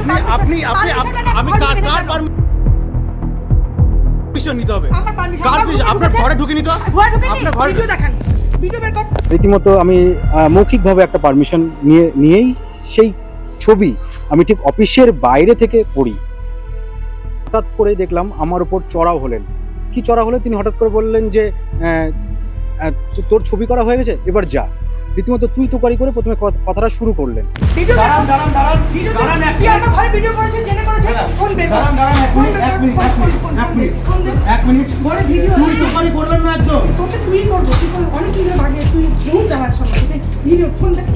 আপনি আপনি আপনি আমি কার পারমিশন নিতে হবে? কার আপনার ঘরে ঢুকে নিতে হবে? আপনার ঘরে দেখেন ভিডিও বের কর। রীতিমতো আমি মৌখিকভাবে একটা পারমিশন নিয়েই সেই ছবি আমি ঠিক অফিসের বাইরে থেকে করি। হঠাৎ করে দেখলাম আমার উপর চড়াও হলেন। কি চড়াও হলে তিনি হঠাৎ করে বললেন যে তোর ছবি করা হয়ে গেছে, এবার যা। রীতিমতো তুই তোকারি করে প্রথমে কথাটা শুরু করলেন। দাঁড়ান দাঁড়ান দাঁড়ান দাঁড়ান কি আমার ঘরে ভিডিও করেছে জেনে করেছে ফোন বের কর। দাঁড়ান দাঁড়ান এক মিনিট ঘরে ভিডিও তুই তোকারি করবেন না একদম। তোকে তুই করবো, তুই অনেক দিনের আগে তুই ফোন দেওয়ার সময় ভিডিও ফোন দেখ।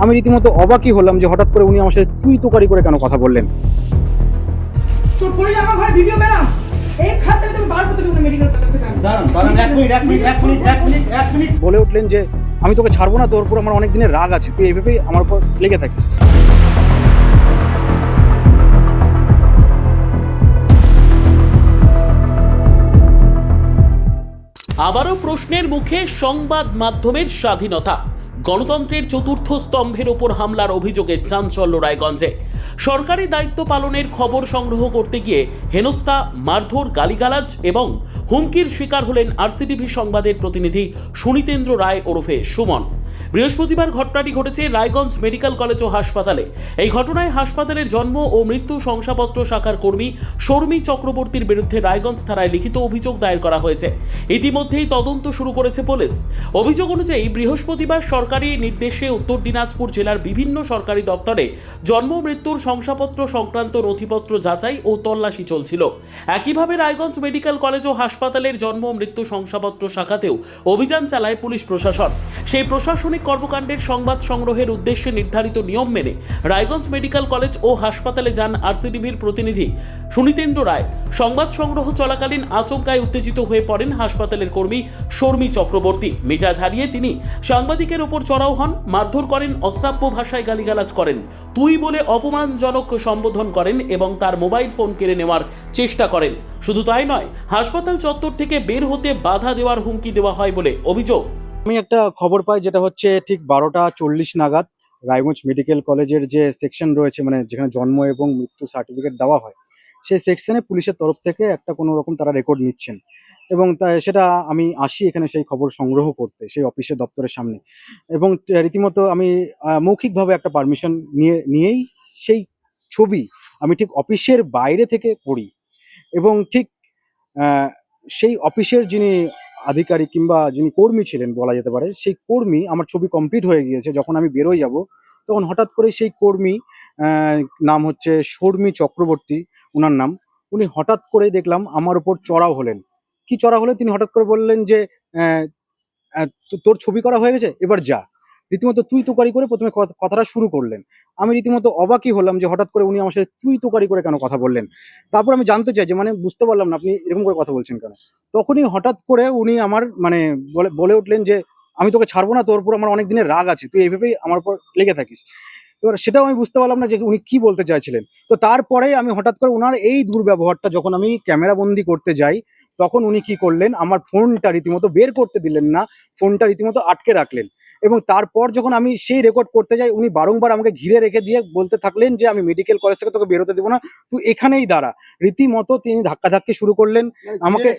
আমি রীতিমতো অবাকই হলাম যে হঠাৎ করে উনি আমার সাথে তুই তোকারি করে কেন কথা বললেন। তোর পরে আমার ঘরে ভিডিও বেরাম এই খাতে তুমি বার করতে তুমি মেডিকেল করতে যাও। দাঁড়ান দাঁড়ান এক মিনিট বলে উঠলেন যে আমি তোকে ছাড়বো না, তোর উপর আমার অনেক দিনের রাগ আছে, তুই এইভাবেই আমার উপর লেগে থাকিস। আবারও প্রশ্নের মুখে সংবাদ মাধ্যমের স্বাধীনতা। গণতন্ত্রের চতুর্থ স্তম্ভের ওপর হামলার অভিযোগে চাঞ্চল্য রায়গঞ্জে। সরকারি দায়িত্ব পালনের খবর সংগ্রহ করতে গিয়ে হেনস্থা, মারধর, গালিগালাজ এবং হুমকির শিকার হলেন আরসিটিভি সংবাদের প্রতিনিধি সুনীতেন্দ্র রায় ওরফে সুমন। বৃহস্পতিবার ঘটনাটি ঘটেছে রায়গঞ্জ মেডিকেল কলেজ ও হাসপাতালে। এই ঘটনায় হাসপাতালের জন্ম ও মৃত্যু শংসাপত্র শাখার কর্মী শর্মী চক্রবর্তীর বিরুদ্ধে রায়গঞ্জ থানায় লিখিত অভিযোগ দায়ের করা হয়েছে। ইতিমধ্যেই তদন্ত শুরু করেছে পুলিশ। অভিযোগ অনুযায়ী বৃহস্পতিবার সরকারি নির্দেশে উত্তর দিনাজপুর জেলার বিভিন্ন সরকারি দপ্তরে জন্ম মৃত্যুর শংসাপত্র সংক্রান্ত নথিপত্র যাচাই ও তল্লাশি চলছিল। একইভাবে রায়গঞ্জ মেডিকেল কলেজ ও হাসপাতালের জন্ম মৃত্যু শংসাপত্র শাখাতেও অভিযান চালায় পুলিশ প্রশাসন। সেই প্রশাসনিক কর্মকাণ্ডের সংবাদ সংগ্রহের উদ্দেশ্যে নির্ধারিত নিয়ম মেনে রায়গঞ্জ মেডিকেল কলেজ ও হাসপাতালে যান আরসিটিভির প্রতিনিধি সুনীতেন্দ্র রায়। সংবাদ সংগ্রহ চলাকালীন আচমকায় উত্তেজিত হয়ে পড়েন হাসপাতালের কর্মী শর্মী চক্রবর্তী। মেজাজ হারিয়ে তিনি সাংবাদিকের ওপর চড়াও হন, মারধর করেন, অশ্রাব্য ভাষায় গালিগালাজ করেন, তুই বলে অপমানজনক সম্বোধন করেন এবং তার মোবাইল ফোন কেড়ে নেওয়ার চেষ্টা করেন। শুধু তাই নয়, হাসপাতাল চত্বর থেকে বের হতে বাধা দেওয়ার হুমকি দেওয়া হয় বলে অভিযোগ। আমি একটা খবর পাই, যেটা হচ্ছে ঠিক 12টা 40 নাগাদ রায়গঞ্জ মেডিকেল কলেজের যে সেকশন রয়েছে, মানে যেখানে জন্ম এবং মৃত্যু সার্টিফিকেট দেওয়া হয়, সেই সেকশনে পুলিশের তরফ থেকে একটা কোনো রকম তারা রেকর্ড নিচ্ছেন এবং সেটা আমি আসি এখানে সেই খবর সংগ্রহ করতে সেই অফিসের দপ্তরের সামনে। এবং রীতিমতো আমি মৌখিকভাবে একটা পারমিশন নিয়েই সেই ছবি আমি ঠিক অফিসের বাইরে থেকে করি। এবং ঠিক সেই অফিসের যিনি আধিকারিক কিংবা যিনি কর্মী ছিলেন বলা যেতে পারে, সেই কর্মী, আমার ছবি কমপ্লিট হয়ে গিয়েছে, যখন আমি বেরোয় যাব তখন হঠাৎ করে সেই কর্মী, নাম হচ্ছে শর্মী চক্রবর্তী ওনার নাম, উনি হঠাৎ করে দেখলাম আমার উপর চড়াও হলেন। কি চড়াও হলে তিনি হঠাৎ করে বললেন যে তোর ছবি করা হয়ে গেছে, এবার যা। রীতিমতো তুই তোকারি করে প্রথমে কথাটা শুরু করলেন। আমি রীতিমতো অবাকই হলাম যে হঠাৎ করে উনি আমার সাথে তুই তোকারি করে কেন কথা বললেন। তারপর আমি জানতে চাই যে মানে বুঝতে পারলাম না আপনি এরকম করে কথা বলছেন কেন। তখনই হঠাৎ করে উনি আমার মানে বলে উঠলেন যে আমি তোকে ছাড়বো না, তোর উপর আমার অনেক দিনের রাগ আছে, তুই এইভাবেই আমার উপর লেগে থাকিস। এবার সেটাও আমি বুঝতে পারলাম না যে উনি কি বলতে চাইছিলেন। তো তারপরে আমি হঠাৎ করে ওনার এই দুর্ব্যবহারটা যখন আমি ক্যামেরা বন্দি করতে যাই, তখন উনি কি করলেন, আমার ফোনটা রীতিমতো বের করতে দিলেন না, ফোনটা রীতিমতো আটকে রাখলেন। এবং তারপর যখন আমি সেই রেকর্ড করতে যাই, উনি বারংবার আমাকে ঘিরে রেখে দিয়ে বলতে থাকলেন যে আমি মেডিকেল কলেজ থেকে তোকে বেরোতে দেবো না, তুই এখানেই দাঁড়া। রীতিমতো তিনি ধাক্কাধাক্কি শুরু করলেন আমাকে।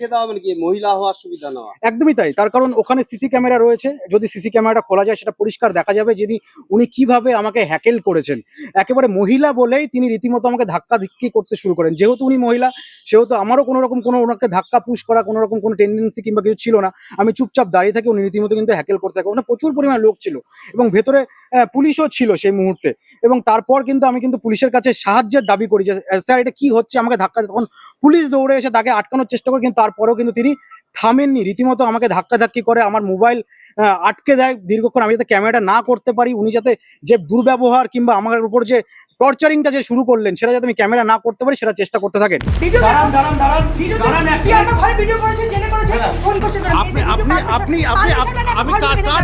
মহিলা হওয়ার সুবিধা নেওয়া একদমই তাই, তার কারণ ওখানে সিসি ক্যামেরা রয়েছে, যদি সিসি ক্যামেরাটা খোলা যায় সেটা পরিষ্কার দেখা যাবে যিনি উনি কিভাবে আমাকে হ্যাকেল করেছেন। একেবারে মহিলা বলেই তিনি রীতিমতো আমাকে ধাক্কি করতে শুরু করেন। যেহেতু উনি মহিলা, সেহেতু আমারও কোনো রকম কোনো ওনাকে ধাক্কা পুশ করা কোনো রকম কোনো টেন্ডেন্সি কিংবা কিছু ছিল না। আমি চুপচাপ দাঁড়িয়ে থাকি, উনি রীতিমতো কিন্তু হ্যাকেল করতে থাকে। ওখানে প্রচুর পরিমাণে লোক ছিল এবং ভেতরে পুলিশও ছিল সেই মুহূর্তে। এবং তারপর কিন্তু আমি কিন্তু পুলিশের কাছে সাহায্যের দাবি করি যে স্যার এটা কি হচ্ছে, আমাকে ধাক্কা। তখন পুলিশ দৌড়ে এসে তাকে আটকানোর চেষ্টা করে, কিন্তু তারপরেও কিন্তু তিনি থামেননি, রীতিমতো আমাকে ধাক্কাধাক্কি করে, আমার মোবাইল আটকে দেয় দীর্ঘক্ষণ। আমি যাতে ক্যামেরাটা না করতে পারি, উনি যাতে যে দুর্ব্যবহার কিংবা আমার উপর যে টর্চারিংটা যে শুরু করলেন সেটা যাতে আমি ক্যামেরা না করতে পারি সেটা চেষ্টা করতে থাকেন। দাঁড়ান দাঁড়ান দাঁড়ান দাঁড়ান কি আমার ঘরে ভিডিও করেছে জেনে করেছে ফোন করছে আপনি আপনি আপনি আপনি আমি কার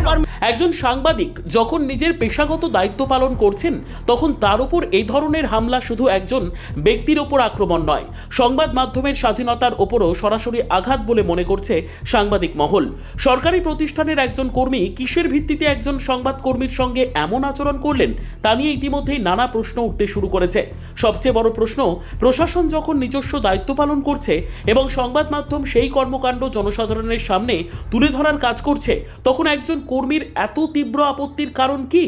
একজন সাংবাদিক যখন নিজের পেশাগত দায়িত্ব পালন করছেন তখন তার উপর এই ধরনের হামলা শুধু একজন ব্যক্তির ওপর আক্রমণ নয়, সংবাদ মাধ্যমের স্বাধীনতার ওপরও সরাসরি আঘাত বলে মনে করছে সাংবাদিক মহল। সরকারি প্রতিষ্ঠানের একজন কর্মী কিসের ভিত্তিতে একজন সংবাদকর্মীর সঙ্গে এমন আচরণ করলেন তা নিয়ে ইতিমধ্যেই নানা প্রশ্ন উঠতে শুরু করেছে। সবচেয়ে বড় প্রশ্ন, প্রশাসন যখন নিজস্ব দায়িত্ব পালন করছে এবং সংবাদ মাধ্যম সেই কর্মকাণ্ড জনসাধারণের সামনে তুলে ধরার কাজ করছে, তখন একজন কর্মীর এত তীব্র আপত্তির কারণ কি?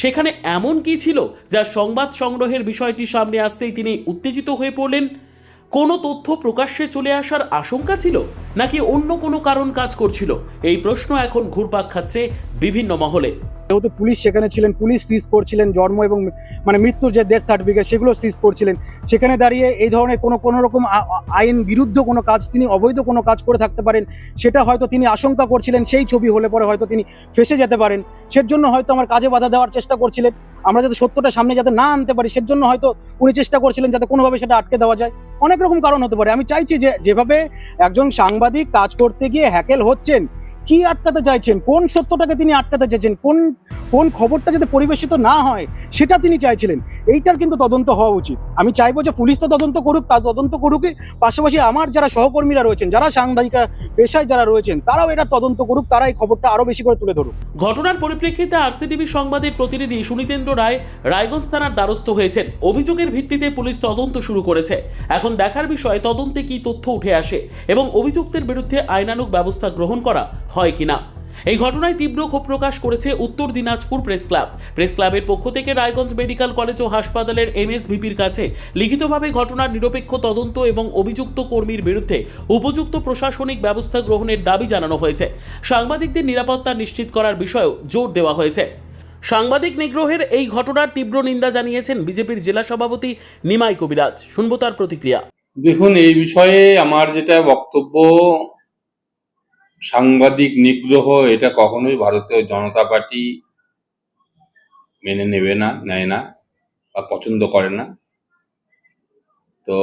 সেখানে এমন কি ছিল যা সংবাদ সংগ্রহের বিষয়টি সামনে আসতেই তিনি উত্তেজিত হয়ে পড়লেন? কোনো তথ্য প্রকাশ্যে চলে আসার আশঙ্কা ছিল, নাকি অন্য কোনো কারণ কাজ করছিল? এই প্রশ্ন এখন ঘুরপাক খাচ্ছে বিভিন্ন মহলে। যেহেতু পুলিশ সেখানে ছিলেন, পুলিশ সিজ করছিলেন জন্ম এবং মানে মৃত্যুর যে ডেথ সার্টিফিকেট সেগুলো সিজ করছিলেন, সেখানে দাঁড়িয়ে এই ধরনের কোনো রকম আইন বিরুদ্ধ কোনো কাজ, তিনি অবৈধ কোনো কাজ করে থাকতে পারেন, সেটা হয়তো তিনি আশঙ্কা করছিলেন। সেই ছবি হলে পরে হয়তো তিনি ফেঁসে যেতে পারেন, সেজন্য হয়তো আমার কাজে বাধা দেওয়ার চেষ্টা করছিলেন। আমরা যাতে সত্যটা সামনে যাতে না আনতে পারি সেজন্য হয়তো উনি চেষ্টা করছিলেন যাতে কোনোভাবে সেটা আটকে দেওয়া যায়। অনেক রকম কারণ হতে পারে। আমি চাইছি যে যেভাবে একজন সাংবাদিক কাজ করতে গিয়ে হ্যাকেল হচ্ছেন, কি আটকাতে চাইছেন, কোন সত্যটাকে তিনি আটকাতে চাইছেন, কোন খবরটা যাতে পরিবেশিত না হয় সেটা তিনি চাইছিলেন। এইটার কিন্তু তদন্ত হওয়া উচিত। আমি চাইবো যে পুলিশ তো তদন্ত করুক, তার তদন্ত করুকই, পাশাপাশি আমার যারা সহকর্মীরা রয়েছেন, যারা সাংবাদিকরা পেশায় যারা রয়েছেন, তারাও এটা তদন্ত করুক, তারা এই খবরটা আরো বেশি করে তুলে ধরুক। ঘটনার পরিপ্রেক্ষিতে আরসিটিভি সংবাদের প্রতিনিধি সুনীতেন্দ্র রায় রায়গঞ্জ থানার দ্বারস্থ হয়েছেন। অভিযোগের ভিত্তিতে পুলিশ তদন্ত শুরু করেছে। এখন দেখার বিষয় তদন্তে কি তথ্য উঠে আসে এবং অভিযুক্তের বিরুদ্ধে আইনানুগ ব্যবস্থা গ্রহণ করা হয় কিনা। এই ঘটনায় তীব্র ক্ষোভ প্রকাশ করেছে উত্তর দিনাজপুর প্রেস ক্লাব। প্রেস ক্লাবের পক্ষ থেকে রায়গঞ্জ মেডিকেল কলেজ ও হাসপাতালের এমএসভিপির কাছে লিখিতভাবে ঘটনার নিরপেক্ষ তদন্ত এবং অভিযুক্ত কর্মীর বিরুদ্ধে উপযুক্ত প্রশাসনিক ব্যবস্থা গ্রহণের দাবি জানানো হয়েছে। সাংবাদিকদের নিরাপত্তা নিশ্চিত করার বিষয়েও জোর দেওয়া হয়েছে। সাংবাদিক নিগ্রহের এই ঘটনার তীব্র নিন্দা জানিয়েছেন বিজেপির জেলা সভাপতি নিমাই কবিরাজ। শুনবো তার প্রতিক্রিয়া। দেখুন, এই বিষয়ে আমার যেটা বক্তব্য, সাংবাদিক নিগ্রহ এটা কখনোই ভারতীয় জনতা পার্টি মেনে নেয় না বা পছন্দ করে না। তো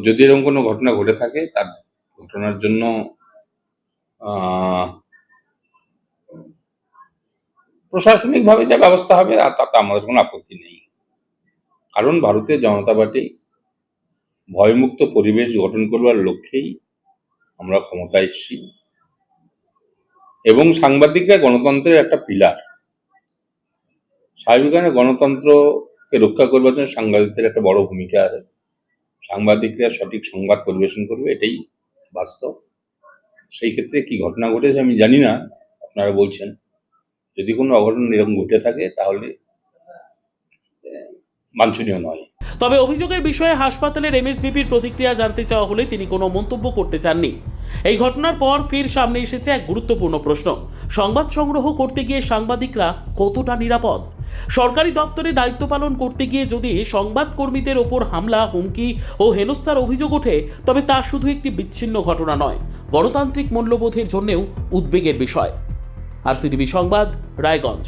যদি এরকম কোনো ঘটনা ঘটে থাকে, তার ঘটনার জন্য প্রশাসনিকভাবে যা ব্যবস্থা হবে তাতে আমাদের কোনো আপত্তি নেই। কারণ ভারতীয় জনতা পার্টি ভয়মুক্ত পরিবেশ গঠন করবার লক্ষ্যেই আমরা ক্ষমতায় এসেছি এবং সাংবাদিকরা গণতন্ত্রের একটা পিলার। স্বাভাবিকভাবে গণতন্ত্রকে রক্ষা করবার জন্য সাংবাদিকদের একটা বড় ভূমিকা আছে। সাংবাদিকরা সঠিক সংবাদ পরিবেশন করবে, এটাই বাস্তব। সেই ক্ষেত্রে কি ঘটনা ঘটেছে আমি জানি না, আপনারা বলছেন। যদি কোনো অঘটন এরকম ঘটে থাকে তাহলে বাঞ্ছনীয় নয়। তবে অভিযোগের বিষয়ে হাসপাতালের এমএসভিপির প্রতিক্রিয়া জানতে চাওয়া হলে তিনি কোনো মন্তব্য করতে চাননি। এই ঘটনার পর ফের সামনে এসেছে এক গুরুত্বপূর্ণ প্রশ্ন, সংবাদ সংগ্রহ করতে গিয়ে সাংবাদিকরা কতটা নিরাপদ? সরকারি দপ্তরে দায়িত্ব পালন করতে গিয়ে যদি সংবাদকর্মীদের ওপর হামলা, হুমকি ও হেনস্থার অভিযোগ ওঠে, তবে তা শুধু একটি বিচ্ছিন্ন ঘটনা নয়, গণতান্ত্রিক মূল্যবোধের জন্যও উদ্বেগের বিষয়। আরসিটিভি সংবাদ, রায়গঞ্জ।